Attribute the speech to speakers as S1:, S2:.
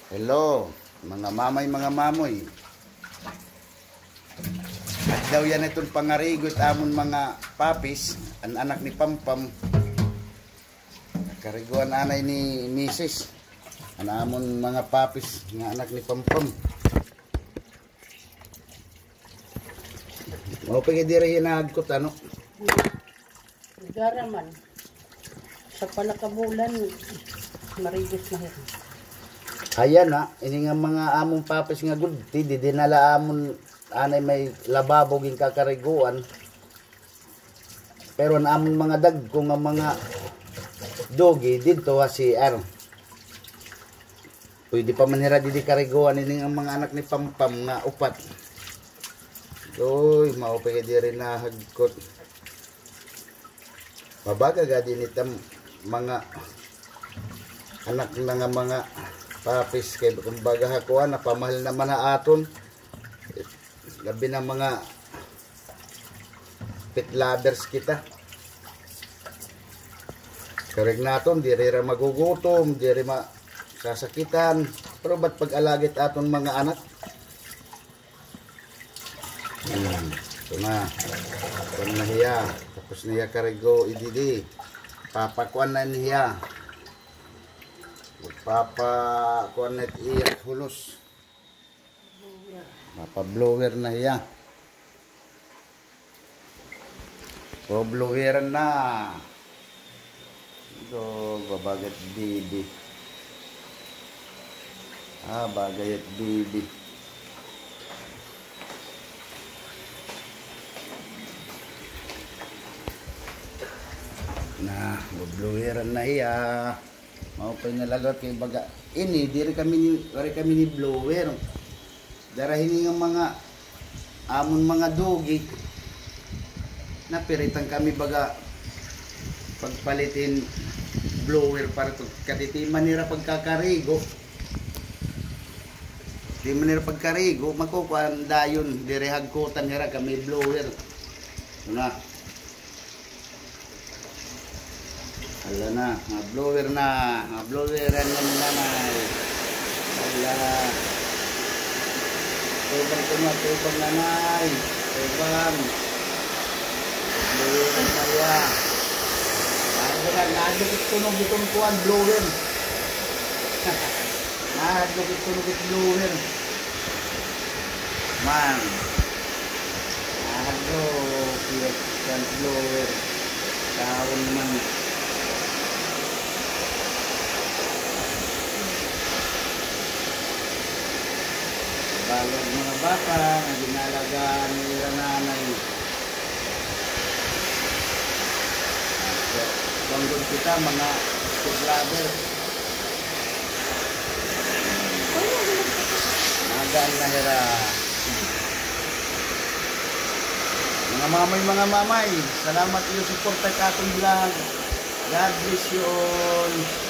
S1: Hello, mga mamay, mga mamoy. At daw yan itong pangarigot amon mga papis, ang anak ni Pampam. Kariguan anay ni Mrs. Ang amon mga papis, nga anak ni Pampam. Mau pagi diri hinagkot ano?
S2: Garaman. Sa palakabulan, marigos na hito.
S1: Ayan na, ini nga mga among papis nga gudti, di dinala amon anay may lababo ging kakariguan. Pero ang amon mga dagko nga mga dogi dito si ano. Pwede pa manira di kariguan ini nga mga anak ni Pampam nga upat. Uy, maupay di rin na hagkot. Mabaga gadi nitam mga anak na nga mga papis kay kumbaga hakuan napamahal naman na aton. Labi ng mga pet lovers kita. Kareg naton di rin magugutom, di rin masasakitan. Pero ba't pag-alagit aton mga anak? Ito na. Ito na hiya. Tapos niya karigo ididi. Papakuan na niya. Papakuan na iyak hulos. Mapa-blower na hiya. So, bloweran na. Ito, babagat bibi. Bagayat bibi. Na bloweran na iya mau pa nalagot kay baga ini diri kami ni blower darahin nga mga amon mga dogi na piritan kami baga pagpalitin blower para to kaditi manira pagkakarigo di manira pagkarigo makukuan dayon diri hagkutan nira kami blower na. Ala na, blower na, bloweran na nanay. Ala. Tubang nanay. Tubang. Bloweran na ya. Ako na, nagdukit tunog itong kuwan, blower. Nagdukit tunog itong blower. Man. Nagdukit itong blower. Taon man. Balog mga bata na ginalagaan ni nanay. Banggod kita mga subscriber. Magaan na hira. Mga mamay, salamat iyo support sa atong vlog. God bless you all.